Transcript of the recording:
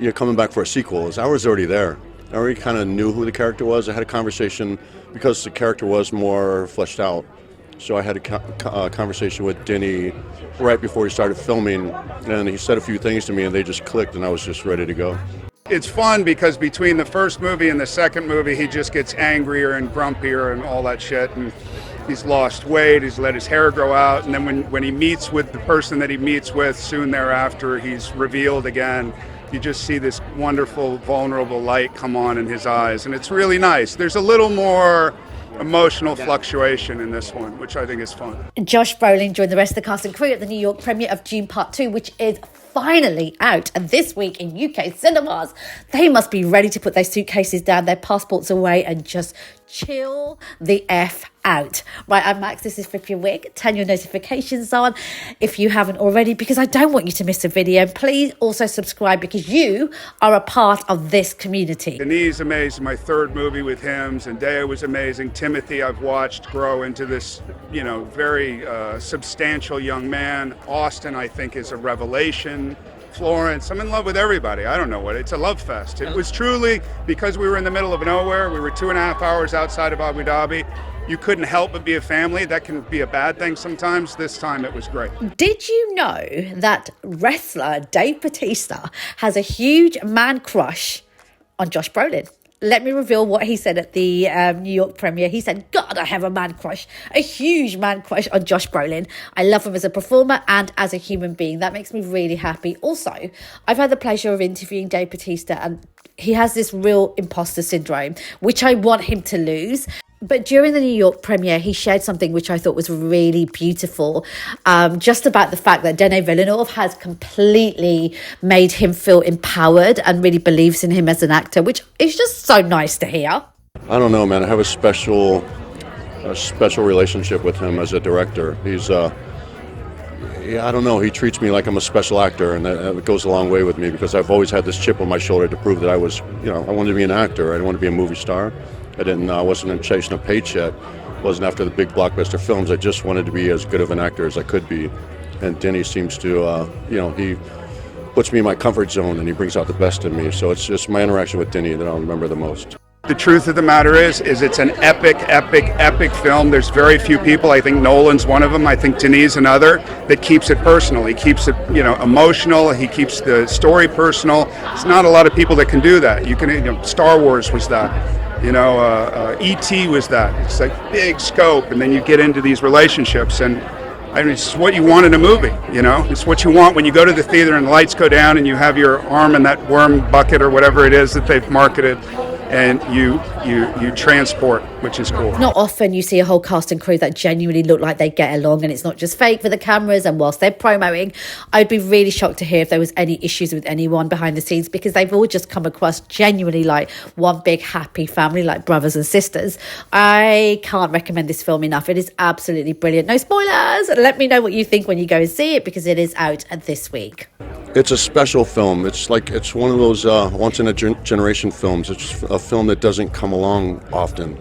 You're coming back for a sequel, is I was already there. I already kind of knew who the character was. I had a conversation because the character was more fleshed out. So I had a conversation with Denny right before he started filming, and he said a few things to me, and they just clicked, and I was just ready to go. It's fun because between the first movie and the second movie, he just gets angrier and grumpier and all that shit. And he's lost weight, he's let his hair grow out. And then when he meets with the person that he meets with soon thereafter, he's revealed again. You just see this wonderful, vulnerable light come on in his eyes. And it's really nice. There's a little more emotional fluctuation in this one, which I think is fun. Josh Brolin joined the rest of the cast and crew at the New York premiere of Dune Part 2, which is finally out, and this week in UK cinemas. They must be ready to put their suitcases down, their passports away, and just chill the F out. Right, I'm Max, this is Flip Your Wig. Turn your notifications on if you haven't already, because I don't want you to miss a video. Please also subscribe, because you are a part of this community. Denis is amazing, my third movie with him. Zendaya was amazing. Timothy I've watched grow into this, very substantial young man. Austin, I think, is a revelation. Florence, I'm in love with everybody. I don't know what, it's a love fest. It was truly, because we were in the middle of nowhere, we were 2.5 hours outside of Abu Dhabi. You couldn't help but be a family. That can be a bad thing sometimes. This time it was great. Did you know that wrestler Dave Bautista has a huge man crush on Josh Brolin? Let me reveal what he said at the New York premiere. He said, God, I have a man crush, a huge man crush on Josh Brolin. I love him as a performer and as a human being. That makes me really happy. Also, I've had the pleasure of interviewing Dave Bautista, and he has this real imposter syndrome, which I want him to lose. But during the New York premiere, he shared something which I thought was really beautiful, just about the fact that Denis Villeneuve has completely made him feel empowered and really believes in him as an actor, which is just so nice to hear. I don't know, man. I have a special relationship with him as a director. He's, I don't know. He treats me like I'm a special actor, and that goes a long way with me, because I've always had this chip on my shoulder to prove that I was, I wanted to be an actor. I didn't want to be a movie star. I wasn't chasing a paycheck. Wasn't after the big blockbuster films. I just wanted to be as good of an actor as I could be. And Denny seems to, he puts me in my comfort zone, and he brings out the best in me. So it's just my interaction with Denny that I'll remember the most. The truth of the matter is it's an epic film. There's very few people, I think Nolan's one of them, I think Denis another, that keeps it personal. He keeps it, emotional. He keeps the story personal. It's not a lot of people that can do that. Star Wars was that. E.T. was that. It's like big scope, and then you get into these relationships, and it's what you want in a movie, It's what you want when you go to the theater and the lights go down and you have your arm in that worm bucket or whatever it is that they've marketed, and you transport, which is cool. Not often you see a whole cast and crew that genuinely look like they get along, and it's not just fake for the cameras and whilst they're promoting. I'd be really shocked to hear if there was any issues with anyone behind the scenes, because they've all just come across genuinely like one big happy family, like brothers and sisters. I can't recommend this film enough. It is absolutely brilliant. No spoilers. Let me know what you think when you go and see it, because it is out this week. It's a special film. It's one of those once in a generation films. It's a film that doesn't come along often.